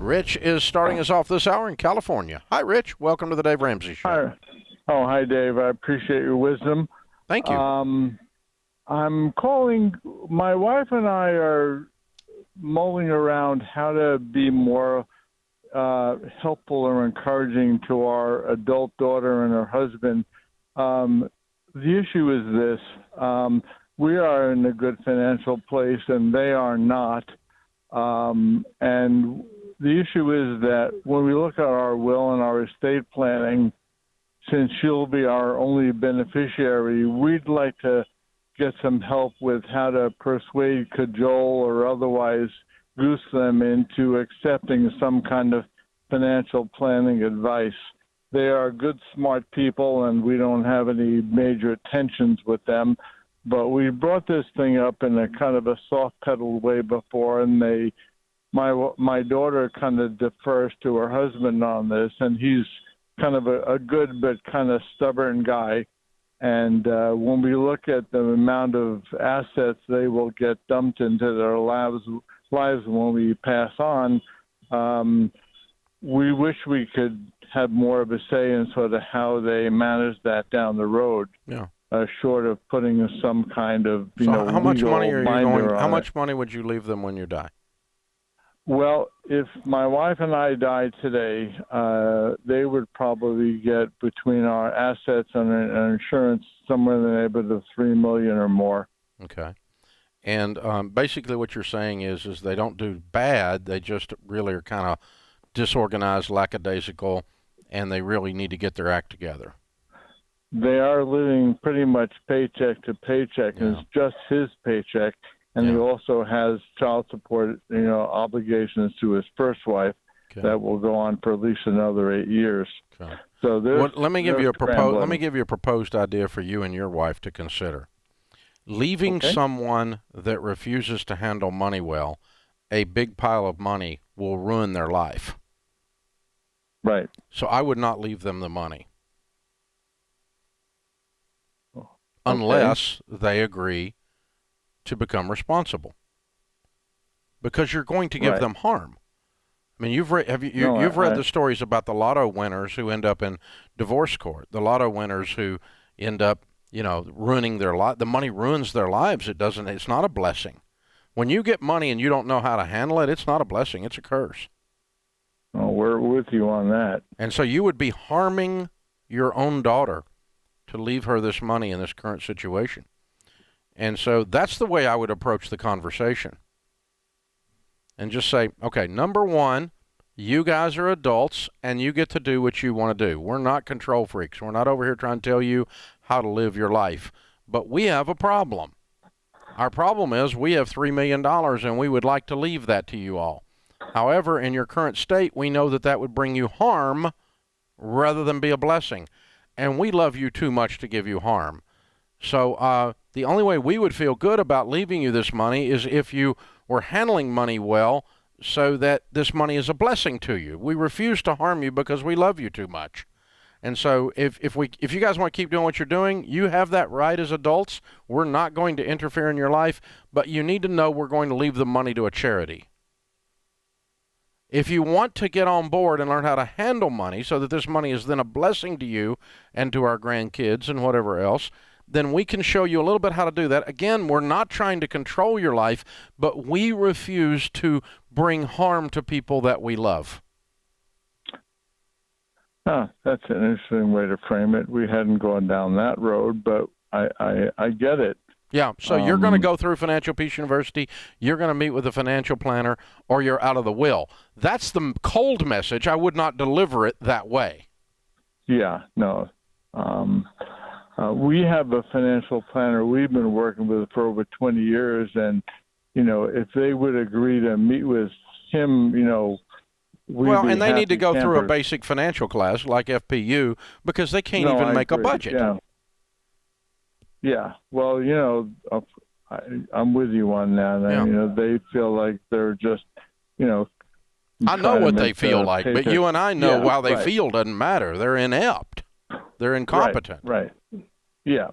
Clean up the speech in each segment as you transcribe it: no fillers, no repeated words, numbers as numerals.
Rich is starting us off this hour in California. Hi, Rich. Welcome to the Dave Ramsey Show. Hi. Oh, hi, Dave. I appreciate your wisdom. Thank you. I'm calling. My wife and I are mulling around how to be more helpful or encouraging to our adult daughter and her husband. The issue is this. We are in a good financial place, and they are not. And the issue is that when we look at our will and our estate planning, since she'll be our only beneficiary, we'd like to get some help with how to persuade, cajole, or otherwise goose them into accepting some kind of financial planning advice. They are good, smart people, and we don't have any major tensions with them. But we brought this thing up in a kind of a soft-pedaled way before, and my daughter kind of defers to her husband on this, and he's kind of a good but kind of stubborn guy. And when we look at the amount of assets they will get dumped into their lives when we pass on, we wish we could have more of a say in sort of how they manage that down the road. Yeah. Short of putting some kind of how much money are you going? How it. much money would you leave them when you die? Well, if my wife and I died today, they would probably get between our assets and our insurance somewhere in the neighborhood of $3 million or more. Okay. And basically what you're saying is they don't do bad. They just really are kind of disorganized, lackadaisical, and they really need to get their act together. They are living pretty much paycheck to paycheck, and it's just his paycheck. And he also has child support, obligations to his first wife that will go on for at least another 8 years. Okay. So let me give you a proposed idea for you and your wife to consider. Leaving someone that refuses to handle money well, a big pile of money will ruin their life. Right. So I would not leave them the money. Unless they agree to become responsible, because you're going to give them harm. I mean, you've read the stories about the lotto winners who end up in divorce court. The lotto winners who end up, ruining their life. The money ruins their lives. It's not a blessing. When you get money and you don't know how to handle it, it's not a blessing. It's a curse. Well, we're with you on that. And so you would be harming your own daughter to leave her this money in this current situation. And so that's the way I would approach the conversation. And just say, okay, number one, you guys are adults and you get to do what you want to do. We're not control freaks. We're not over here trying to tell you how to live your life. But we have a problem. Our problem is we have $3 million and we would like to leave that to you all. However, in your current state, we know that would bring you harm rather than be a blessing. And we love you too much to give you harm. So the only way we would feel good about leaving you this money is if you were handling money well so that this money is a blessing to you. We refuse to harm you because we love you too much. And so if you guys want to keep doing what you're doing, you have that right as adults. We're not going to interfere in your life, but you need to know we're going to leave the money to a charity. If you want to get on board and learn how to handle money so that this money is then a blessing to you and to our grandkids and whatever else, then we can show you a little bit how to do that. Again, we're not trying to control your life, but we refuse to bring harm to people that we love. That's an interesting way to frame it. We hadn't gone down that road, but I get it. Yeah, so you're going to go through Financial Peace University, you're going to meet with a financial planner, or you're out of the will. That's the cold message. I would not deliver it that way. Yeah, no. We have a financial planner we've been working with for over 20 years, and, if they would agree to meet with him, and they need to go through a basic financial class like FPU because they can't even make a budget. Yeah. Well, I'm with you on that. Yeah. They feel like they're just, I know what they feel like, but you and I know how they feel doesn't matter. They're inept. They're incompetent. Right. Yeah.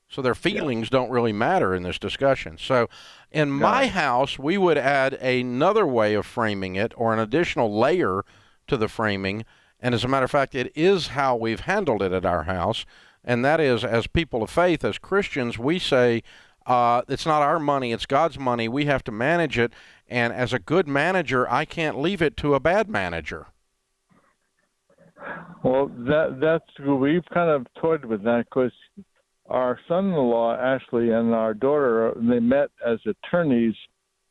So their feelings don't really matter in this discussion. So in my house, we would add another way of framing it, or an additional layer to the framing. And as a matter of fact, it is how we've handled it at our house. And that is, as people of faith, as Christians, we say, it's not our money, it's God's money. We have to manage it. And as a good manager, I can't leave it to a bad manager. Well, that's we've kind of toyed with that because our son-in-law, Ashley, and our daughter, they met as attorneys,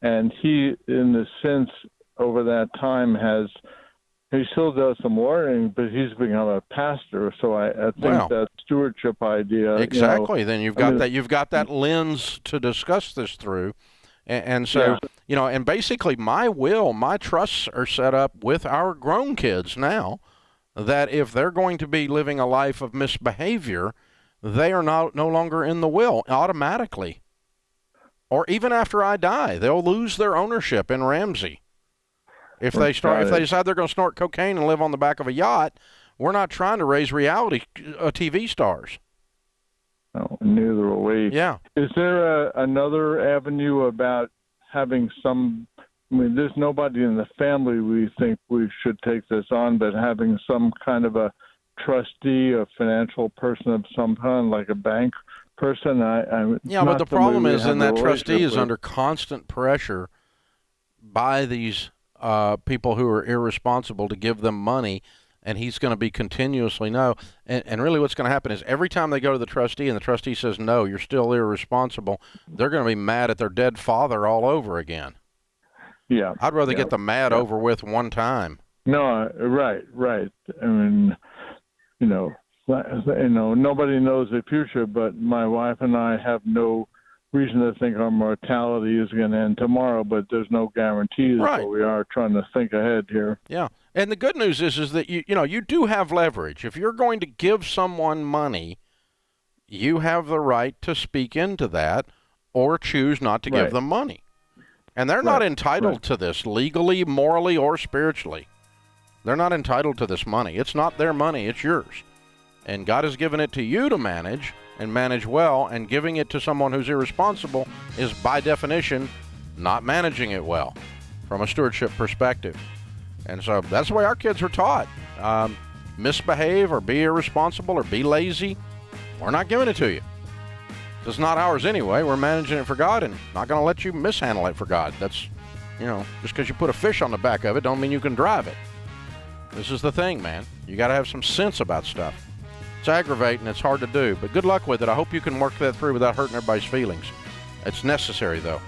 and he, in the sense, over that time he still does some lawyering, but he's become a pastor. So I think that stewardship idea. Exactly. Then you've got that lens to discuss this through. And so, and basically my trusts are set up with our grown kids now, that if they're going to be living a life of misbehavior, they are no longer in the will automatically. Or even after I die, they'll lose their ownership in Ramsey. If they decide they're going to snort cocaine and live on the back of a yacht, we're not trying to raise reality TV stars. No, neither will we. Yeah. Is there another avenue about having some? I mean, there's nobody in the family we think we should take this on, but having some kind of a trustee, a financial person of some kind, like a bank person. But the problem is, then that trustee is under constant pressure by these people who are irresponsible to give them money, and he's going to be continuously no. And really what's going to happen is every time they go to the trustee and the trustee says, no, you're still irresponsible, they're going to be mad at their dead father all over again. Yeah. I'd rather get the mad over with one time. No, right. I mean, nobody knows the future, but my wife and I have no reason to think our mortality is going to end tomorrow, but there's no guarantees. Right. So we are trying to think ahead here. Yeah. And the good news is that you do have leverage. If you're going to give someone money, you have the right to speak into that or choose not to give them money. And they're not entitled to this legally, morally, or spiritually. They're not entitled to this money. It's not their money, it's yours. And God has given it to you to manage, and manage well, and giving it to someone who's irresponsible is, by definition, not managing it well from a stewardship perspective. And so that's the way our kids are taught. Misbehave or be irresponsible or be lazy, we're not giving it to you. It's not ours anyway. We're managing it for God and not going to let you mishandle it for God. That's, just because you put a fish on the back of it don't mean you can drive it. This is the thing, man. You got to have some sense about stuff. It's aggravating. It's hard to do, but good luck with it. I hope you can work that through without hurting everybody's feelings. It's necessary, though.